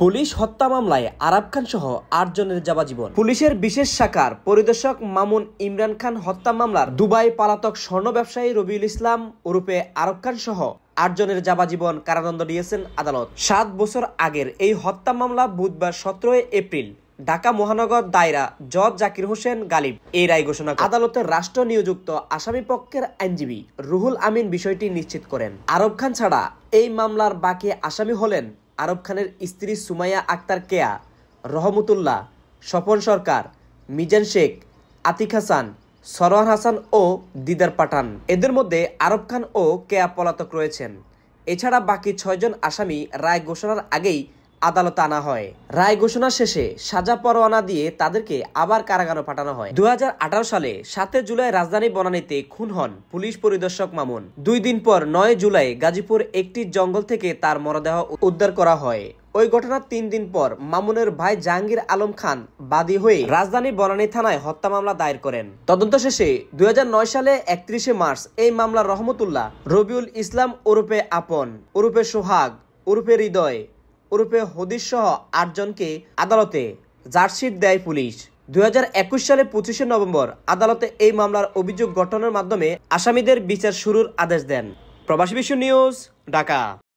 Police হত্যা মামলায় আরাব খান সহ ৮ জনের যাবজ্জীবন। পুলিশের বিশেষ শাখার পরিদর্শক মামুন ইমরান খান হত্যা মামলার দুবাই পলাতক স্বর্ণ ব্যবসায়ী রবিউল ইসলাম ওরফে আরব খান সহ ৮ জনের যাবজ্জীবন কারাদণ্ড দিয়েছেন আদালত। ৭ বছর আগের এই হত্যা মামলা বুধবার ১৭ এপ্রিল ঢাকা মহানগর দায়রা জজ জাকির হোসেন গালিব এই রায় ঘোষণা করেন। আদালতের রাষ্ট্র নিয়োজিত আসামি পক্ষের আইনজীবী রুহুল আমিন বিষয়টি নিশ্চিত করেন। আরব খান ছাড়া এই মামলার বাকি আসামি হলেন আরব খানের স্ত্রী সুমাইয়া আক্তার কেয়া, রহমতুল্লাহ, স্বপন সরকার, মিজান শেখ, আতিক হাসান, সরোয়ার হাসান ও দিদার পাঠান। এদের মধ্যে আরব খান ও কেয়া পলাতক রয়েছেন। এছাড়া বাকি ৬ জন আসামি রায় ঘোষণার আগেই আদালতে আনা হয়। রায় ঘোষণা শেষে সাজা পরোয়ানা দিয়ে তাদেরকে আবার কারাগারে পাঠানো হয়। ২০১৮ সালে ৭ জুলাই রাজধানী বনানীতে খুন হন পুলিশ পরিদর্শক মামুন। ২ দিন পর ৯ জুলাই গাজীপুর একটি জঙ্গল থেকে তার মরদেহ উদ্ধার করা হয়। ওই ঘটনার ৩ দিন পর মামুনের ভাই জাহাঙ্গীর আলম খান বাদী হয়ে রাজধানী বনানী থানায় হত্যা মামলা দায়ের করেন। তদন্ত শেষে ২০০৯ সালে ৩১ মার্চ এই মামলা রহমতুল্লাহ, রবিউল ইসলাম ওরফে আপন, ওরফে সোহাগ, ওরফে হৃদয়, ওরফে হদিস সহ ৮ জনকে আদালতে চার্জশিট দেয় পুলিশ। ২০২১ সালে ২৫ নভেম্বর আদালতে এই মামলার অভিযোগ গঠনের মাধ্যমে আসামিদের বিচার শুরুর আদেশ দেন। প্রবাসী বিশ্ব নিউজ, ঢাকা।